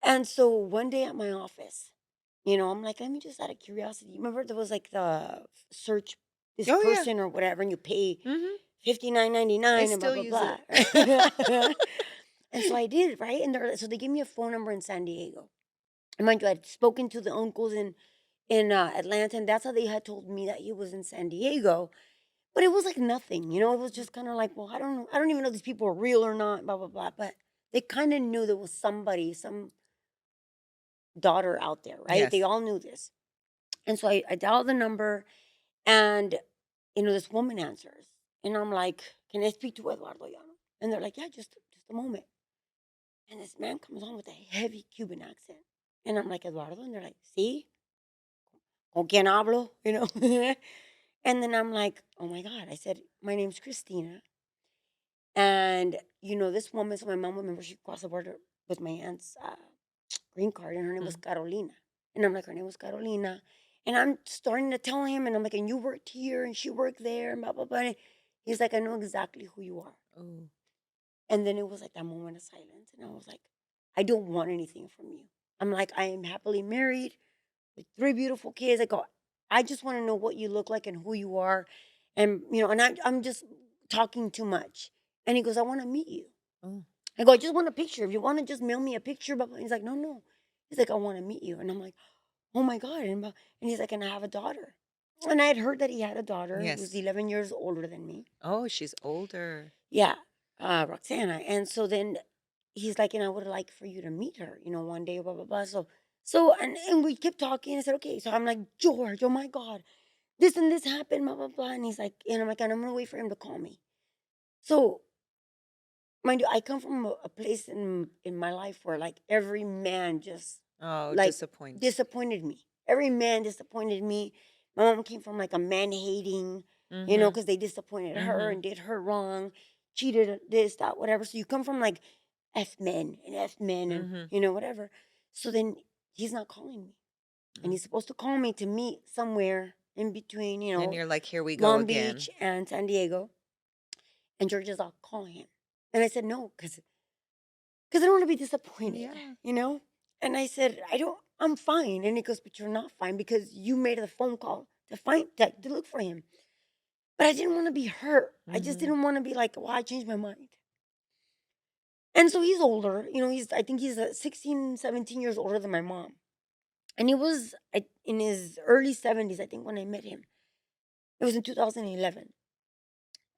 And so one day at my office, I'm like, let me just out of curiosity. Remember there was like the search this Oh, yeah. person or whatever, and you pay Mhm. I 59.99 and blah still blah use blah. it. Right? And so I did, right? And so they gave me a phone number in San Diego. And mind you, I'd spoken to the uncles in Atlanta, and that's how they had told me that he was in San Diego. But it was like nothing, it was just kind of like, well, I don't know, I don't even know if these people are real or not, blah blah blah. But they kind of knew there was somebody, some daughter out there, right? They Yes. all knew this. And so I dialed the number and this woman answers. And I'm like, can I speak to Eduardo Llano? And they're like, yeah, just a moment. And this man comes on with a heavy Cuban accent. And I'm like, Eduardo? And they're like, sí, ¿con quién hablo? And then I'm like, oh my God. I said, my name's Cristina. And, this woman, so my mom, remember, she crossed the border with my aunt's green card, and her name was Mm. Carolina. And I'm like, her name was Carolina. And I'm starting to tell him, and I'm like, and you worked here, and she worked there, and blah, blah, blah. And he's like, I know exactly who you are. Oh. And then it was like that moment of silence. And I was like, I don't want anything from you. I'm like, I am happily married with 3 beautiful kids. I go, I just want to know what you look like and who you are. And, and I'm just talking too much. And he goes, I want to meet you. Oh. I go, I just want a picture. If you want to just mail me a picture. Blah, blah. He's like, no, no. He's like, I want to meet you. And I'm like, oh my God. And he's like, and I have a daughter. And I had heard that he had a daughter who was Yes. 11 years older than me. Oh, she's older. Yeah, Roxana. And so then he's like, and I would like for you to meet her, one day, blah, blah, blah. And we kept talking. I said, okay. So I'm like, George, oh my God, this and this happened, blah, blah, blah. And he's like, and I'm like, and I'm going to wait for him to call me. So, mind you, I come from a place in my life where like every man just Oh, like disappoints. disappointed me. Every man disappointed me. My mom came from like a man hating, Mhm. because they disappointed her Mhm. and did her wrong, cheated, this, that, whatever. So you come from like F men and, Mhm. whatever. So then he's not calling me. And Mm. he's supposed to call me to meet somewhere in between, And you're like, "Here we go Long again." Beach and San Diego. And George's, I'll call him. And I said, no, because I don't want to be disappointed, Yeah. And I said, I'm fine. And he goes, but you're not fine because you made a phone call to look for him. But I didn't want to be hurt. I just Mhm. didn't want to be like, well, I changed my mind. And so he's older, I think he's 16, 17 years older than my mom. And he was in his early 70s, I think, when I met him. It was in 2011,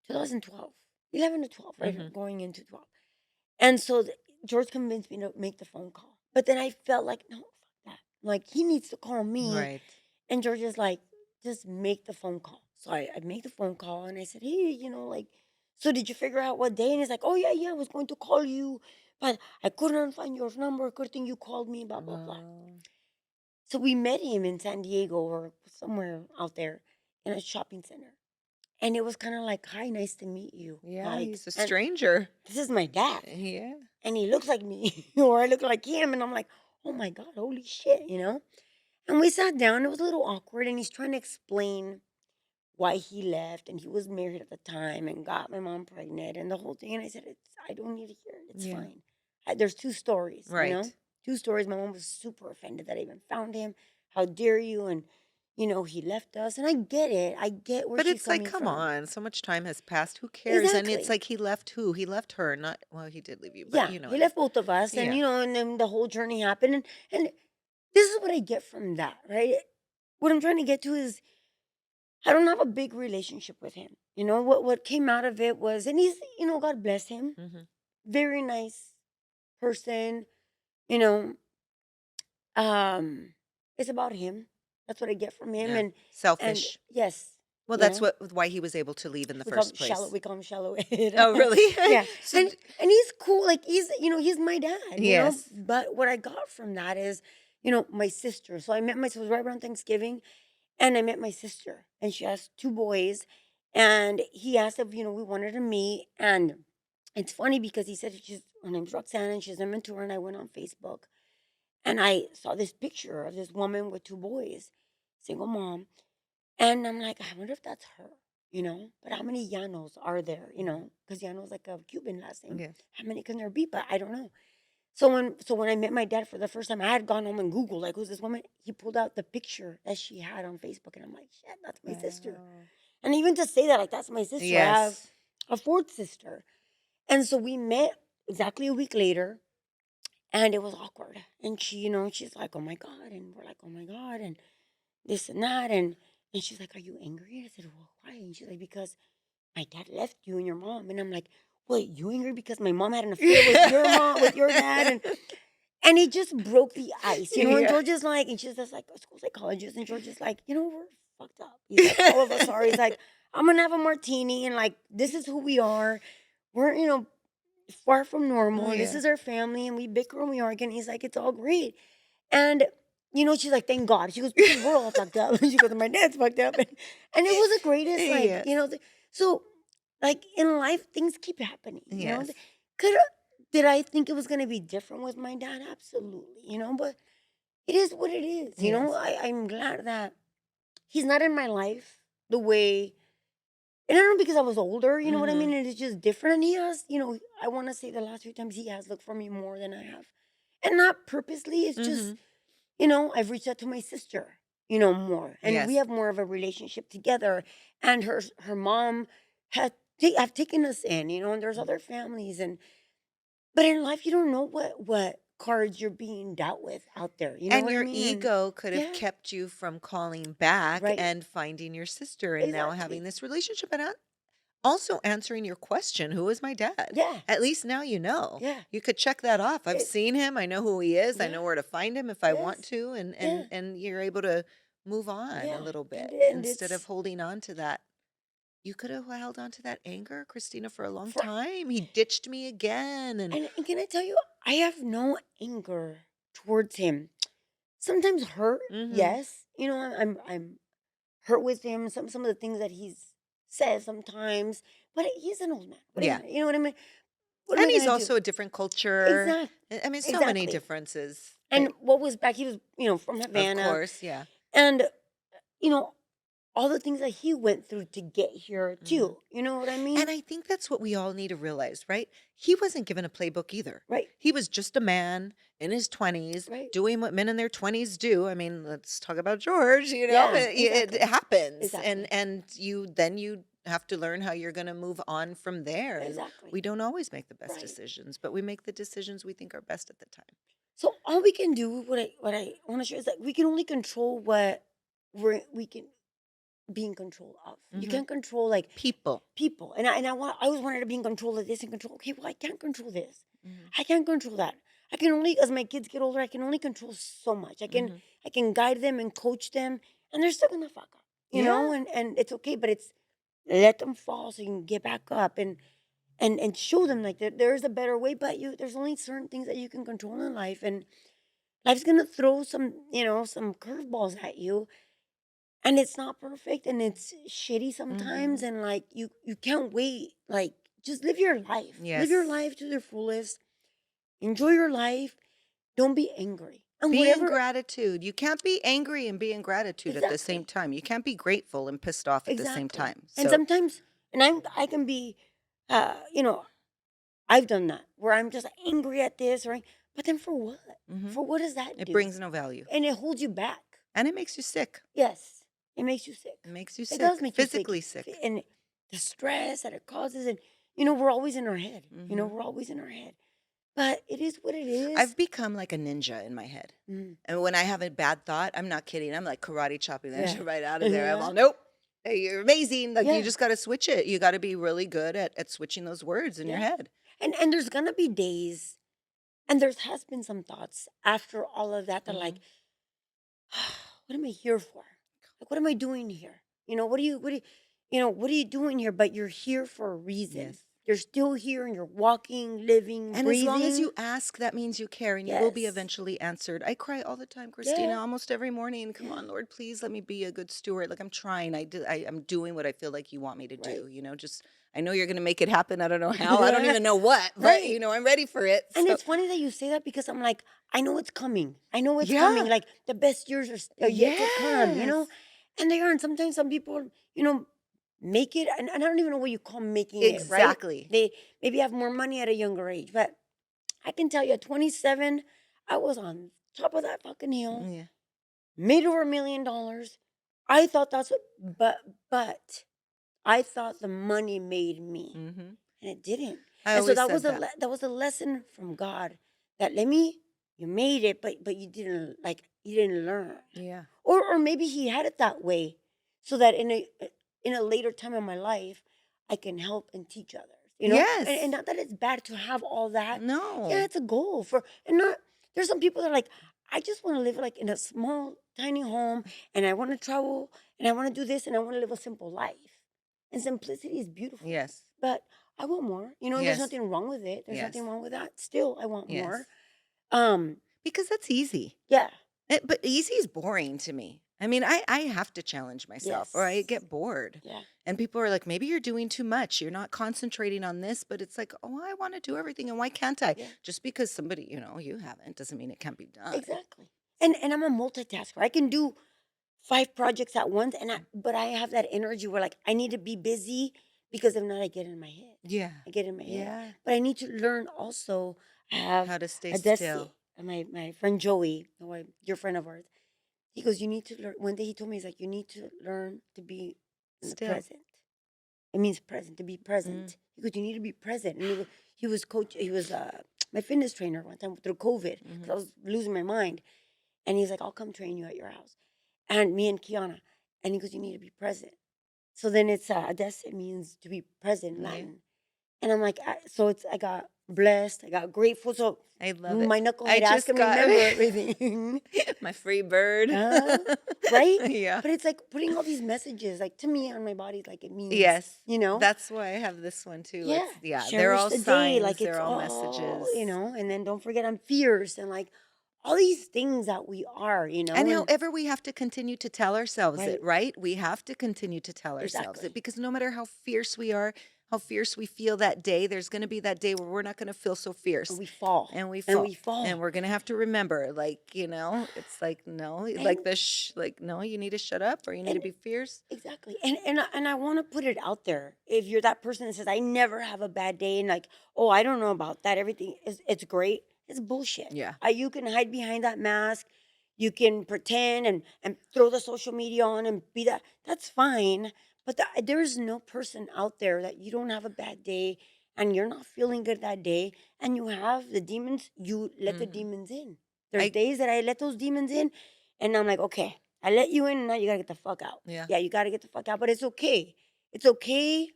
2012, 11 to 12, right? Mhm. Going into 12. And so George convinced me to make the phone call. But then I felt like, no, fuck that. Like, he needs to call me. Right. And George is like, just make the phone call. So I make the phone call and I said, hey, like, so did you figure out what day? And he's like, oh, yeah, yeah, I was going to call you, but I couldn't find your number. Good thing you called me, blah, blah, blah. Oh. So we met him in San Diego or somewhere out there in a shopping center. And it was kind of like, hi, nice to meet you. Yeah, Like, he's a and stranger. this is my dad. Yeah. And he looks like me or I look like him. And I'm like, oh my God, holy shit. And we sat down. It was a little awkward. And he's trying to explain why he left. And he was married at the time and got my mom pregnant and the whole thing. And I said, I don't need to hear it. It's Yeah. fine. There's two stories, Right. two stories. My mom was super offended that I even found him. How dare you? And, he left us. And I get it. I get where But she's it's like, coming come from. on, so much time has passed. Who cares? And it's Exactly. like he left who? He left her, not well, he did leave you, but Yeah. you know He what I mean. left both of us. And, Yeah. and then the whole journey happened. And this is what I get from that, right? What I'm trying to get to is I don't have a big relationship with him. What came out of it was, and he's, God bless him, Mhm. very nice person. You know, it's about him. That's what I get from him, Yeah. and Selfish. yes, Well, that's why he was able to leave in the first place. we call him shallow. Oh, really? Yeah, So and he's cool. Like he's my dad. yes. But what I got from that is, my sister. So I met my sister right around Thanksgiving. And I met my sister, and she has two boys. And he asked if, we wanted to meet. And it's funny because he said her name's Roxanne, and she's in Ventura. And I went on Facebook, and I saw this picture of this woman with two boys, single mom. And I'm like, I wonder if that's her. But how many Llanos are there? Mhm. Because Llano's like a Cuban last name. Yes. How many can there be? But I don't know. So when I met my dad for the first time, I had gone home and Googled like who's this woman. He pulled out the picture that she had on Facebook, and I'm like, shit, that's my sister. Oh. And even to say that, like that's my sister. I have Yes. a fourth sister, and so we met exactly a week later, and it was awkward. And she, she's like, oh my God, and we're like, oh my God, and this and that, and she's like, are you angry? I said, well, why? And she's like, because my dad left you and your mom, and I'm like, wait, you angry because my mom had an affair with your mom, with your dad, and it just broke the ice, and Yeah. George is like, and she's just like a school psychologist, and George is like, we're fucked up. He's like, all of us are. He's like, I'm gonna have a martini, and like, this is who we are. We're, far from normal. This Yeah. is our family, and we bicker and we argue. And he's like, it's all great. And, she's like, thank God. She goes, because we're all fucked up. She goes, my dad's fucked up. And it was the greatest, like, Yes. so, like, in life, things keep happening. Yes. Could Did I think it was going to be different with my dad? Absolutely. But it is what it is. Yes. I'm glad that he's not in my life the way, and I don't know because I was older, you know what I mean? Mhm. And it's just different. And he has, I want to say the last few times he has looked for me more than I have. And not purposely, it's just, Mhm. I've reached out to my sister, more. And we Yes. have more of a relationship together. And her mom have taken us in, and there's other families. But in life, you don't know what cards you're being dealt with out there. You know And what I your mean? And ego could have yeah, kept you from calling back right. and finding your sister and now having Exactly. this relationship and also answering your question, "Who is my dad?" Yeah. At least now you know. Yeah. You could check that off. I've It, seen him. I know who he is. I yeah. know where to find him if I want Yes. to, and Yeah. you're able to move on a Yeah. little And bit and instead of it's holding on to that. You could have held on to that anger, Christina, for a long for time. He ditched me again, and and can I tell you, I have no anger towards him. Sometimes hurt, mhm. yes. I'm hurt with him. Some of the things that he's said sometimes, but he's an old man. Yeah. You know what I mean? What am And I he's gonna do? also a different culture. Exactly. I mean, so many Exactly. differences. And what was back? He was, from Of Havana, course, yeah. and you know all the things that he went through to get here Mhm. too. You know what I And mean? I think that's what we all need to realize, right? He wasn't given a playbook either. Right. He was just a man in his 20s Right. doing what men in their 20s do. I mean, let's talk about George, Yeah. it Exactly. happens. Exactly. And you have to learn how you're going to move on from there. And Exactly. we don't always make the best Right. decisions, but we make the decisions we think are best at the time. So all we can do, what I want to share is that we can only control what we can be in control of. You Hmm. can't control like People. people, I always wanted to be in control of this and control. Okay, well I can't control this. Hmm. I can't control that. I can only, as my kids get older, I can only control so much. Hmm. I can guide them and coach them, and they're still gonna fuck up, Yeah. and it's okay. But it's let them fall so you can get back up and show them like that there is a better way. But there's only certain things that you can control in life, and life's gonna throw some curveballs at you, and it's not perfect and it's shitty sometimes, Hmm. and like you can't wait. Like just live your life. Live your Yes. life to the fullest. Enjoy your life. Don't be angry. And Be in whatever gratitude. You can't be angry and be in gratitude at the same exactly. time. You can't be grateful and pissed off at the same Exactly. time. And So, sometimes and I can be uh, you know, I've done that where I'm just angry at this, right? But then for what? mhm, For what does that it do? brings no value, And it holds you back. and it makes you sick. Yes, it makes you sick. It makes you It does sick, make you sick. physically sick. And the stress that it causes, and we're always in our head. Mhm. We're always in our head. But it is what it is. I've become like a ninja in my head, Mm, and when I have a bad thought, I'm not kidding, I'm like karate chopping that yeah. shit right out of there. I'm Yeah. all, "Nope. Hey, you're amazing." Like, you Yeah. just gotta switch it. You gotta be really good at switching those words in your Yeah. head. And there's gonna be days, and there has been some thoughts after all of that that like, Mhm. what am I here for? Like, what am I doing here? What are you doing here? But you're here for a reason. Yes. You're still here and you're walking, living, And as long as breathing. you ask, that means you care and you will be Yes. eventually answered. I cry all the time, Christina, Yeah. almost every morning. Come Yeah. on, Lord, please let me be a good steward. Like, I'm trying. I'm doing what I feel like you want me to Right. do. Just I know you're going to make it happen. I don't know how. I don't Yeah. even know what, but Right. I'm ready for it. And So, it's funny that you say that because I'm like, I know it's coming. I know it's coming. yeah. Like the best years are yet to come. Yes. And they aren't. Sometimes some people, make it, and I don't even know what you call making it, right? Exactly. They maybe have more money at a younger age. But I can tell you at 27, I was on top of that fucking hill, Yeah. made over $1 million. I thought that's what, but I thought the money made me, Hmm. and it didn't. I And so always said that. that was a lesson from God that let me. You made it, but you didn't learn, Yeah. or maybe He had it that way, so that in a later time in my life, I can help and teach others. And Yes. not that it's bad to have all that. Yeah, No. it's a goal for, and not. There's some people that are like, I just want to live like in a small, tiny home, and I want to travel, and I want to do this, and I want to live a simple life. And simplicity is beautiful. Yes. But I want more. There's Yes. nothing wrong with it. There's nothing Yes. wrong with that. Still, I want more. Yes. Um, Because that's easy. yeah. But easy is boring to me. I mean, I have to challenge myself or I Yes. get bored. Yeah. And people are like, maybe you're doing too much. You're not concentrating on this, but it's like, oh, I want to do everything. And why can't I? Yeah. Just because somebody, you haven't doesn't mean it can't be done. Exactly. And I'm a multitasker. I can do 5 projects at once, but I have that energy where like I need to be busy because if not I get in my head. Yeah. I get in my head. Yeah. But I need to learn also. I have How to stay a desi. still. My friend Joey, dear friend of ours, he goes, you need to learn. One day he told me, he's like, you need to learn to be in the Still. present. It means present, to be Mm. present. He goes, you need to be present. And he was coach. He was my fitness trainer one time through COVID because Mhm. I was losing my mind. And he's like, I'll come train you at your house. And me and Kiana. And he goes, you need to be present. So then it's Adeste means to be present in Yeah. Latin. And I'm like, I got blessed, I got grateful. So I love it. my I knucklehead ass just can got remember everything. my free bird. Right? Yeah. But it's like putting all these messages, like to me on my body, like it means, Yes. you know? That's why I have this one too. Yeah. It's yeah, they're Cherish all the day. signs, Like they're it's all all, messages. and then don't forget I'm fierce and like all these things that we are, And and however we have to continue to tell ourselves right. it, right? We have to continue to tell ourselves it Exactly. because no matter how fierce we are, how fierce we feel that day, there's going to be that day where we're not going to feel so And fierce we fall. and we And fall. we fall. And we're going to have to remember, like, it's like, no, like And like, no, you need to shut up or you need to and be fierce. exactly. And I want to put it out there. If you're that person that says I never have a bad day and like, oh, I don't know about that. Everything is it's great. It's bullshit. Yeah. You can hide behind that mask. You can pretend and throw the social media on and be that. That's fine. But there's no person out there that you don't have a bad day and you're not feeling good that day and you have the demons. You let the Hmm. demons in. There's I, days that I let those demons in, and I'm like, okay, I let you in, and now you gotta get the fuck out. yeah. Yeah, you gotta get the fuck out. But it's okay. It's okay.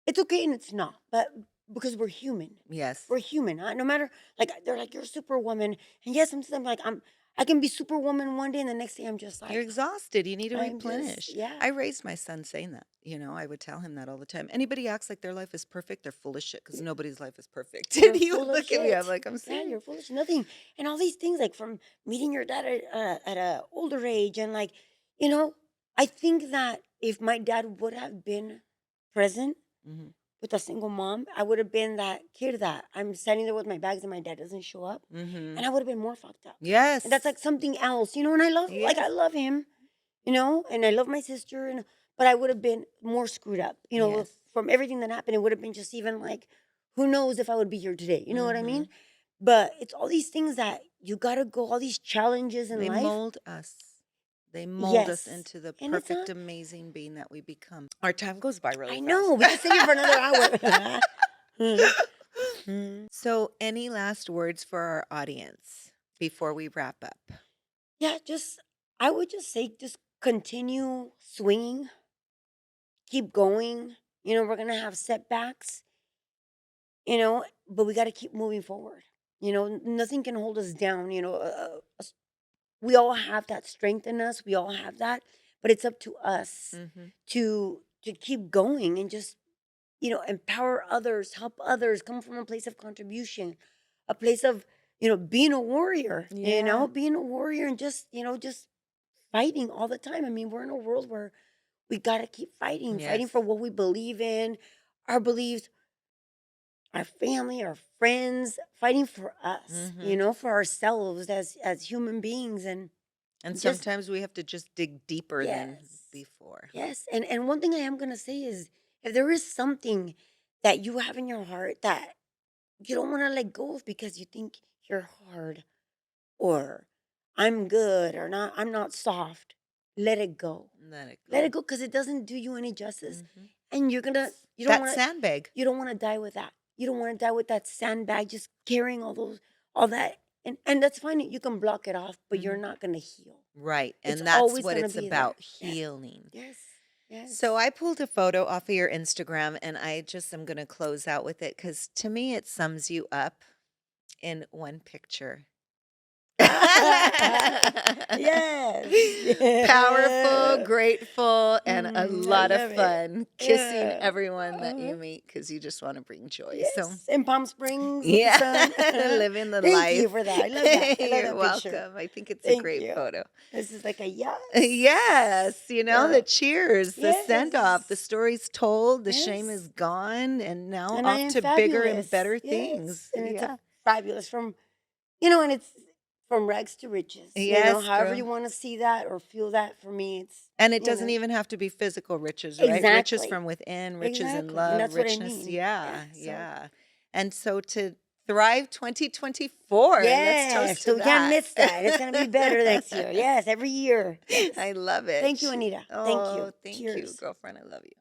It's okay, and it's not. But because we're human, Yes. we're human. Huh? No matter like they're like you're superwoman, and yes, sometimes I'm like I can be superwoman one day, and the next day I'm just You're like exhausted. You need to I'm just replenish. yeah. I raised my son saying that. I would tell him that all the time. Anybody acts like their life is perfect, they're full of shit because nobody's life is perfect. And You're he would full of look at me. I'm shit. like, I'm Yeah, serious. you're full of shit. Nothing, and all these things like from meeting your dad at a older age, and like you know, I think that if my dad would have been present Hmm. with a single mom, I would have been that kid that I'm standing there with my bags and my dad doesn't show up. Hmm. And I would have been more fucked up. And that's Yes. like something else, and I Yes. love him, and I love my sister, but I would have been more screwed up, Yes. from everything that happened. It would have been just even like, who knows if I would be here today? You know what I Hmm. mean? But it's all these things that you got to go, all these challenges in They life. mold us. They mold us Yes. into the And it's perfect, not, amazing being that we become. Our time goes by really I fast. know, we could sit here for another hour. So, any last words for our audience before we wrap up? Yeah, I would just say, just continue swinging, keep going. We're gonna have setbacks, but we got to keep moving forward. Nothing can hold us down. We all have that strength in us. We all have that, but it's up to us Hmm. to keep going and just empower others, help others, come from a place of contribution, a place of being a warrior. Yeah. Being a warrior and just fighting all the time. I mean, we're in a world where we got to keep fighting Yes. for what we believe in, our beliefs, our family, our friends, fighting for us, Hmm. for ourselves as human beings, and And just sometimes we have to just dig deeper than yes, before. yes. And one thing I am gonna say is, if there is something that you have in your heart that you don't want to let go of because you think you're hard, or I'm good, or not, I'm not soft, let it go. Let it Let it go. go because it doesn't do you any justice. Hmm. And That sandbag. you don't want to die with that. You don't want to die with that sandbag just carrying all that. And that's fine. You can block it off, but you're Hmm. not going to heal. Right. It's And that's always what going to it's be there. about, Yeah. healing. Yes. So Yes. I pulled a photo off of your Instagram and I just am going to close out with it because to me it sums you up in one picture. Yes. Powerful, Yeah. grateful, and a I lot of love it. fun kissing Yeah. everyone that you Uh-huh. meet because you just want to bring joy. So, Yes. In Palm Springs with the yeah, sun. living the Thank you life. for that. I love that. I love You're that picture. welcome. I think it's a Thank great you. photo. This is like a yes. Yes, Yeah. the cheers, the send off, the Yes. story's told, the shame is Yes. gone, and now And I off am to bigger and fabulous. better Yes. things. And it's a Yeah. fabulous and it's from rags to riches. Yes, However you girl. want to see that or feel that, for me, it's, And it doesn't even have to be physical riches, right? Riches exactly. from within, riches in Exactly. And love, that's what I richness. mean. Yeah. Yeah, So, yeah. And so to thrive 2024, let's yes. toast to So we can't that. miss that. It's going to be better next year. Yes. Every year. Yes. I love it. Thank you, Anita. Thank Oh, you. thank you, Cheers. girlfriend. I love you.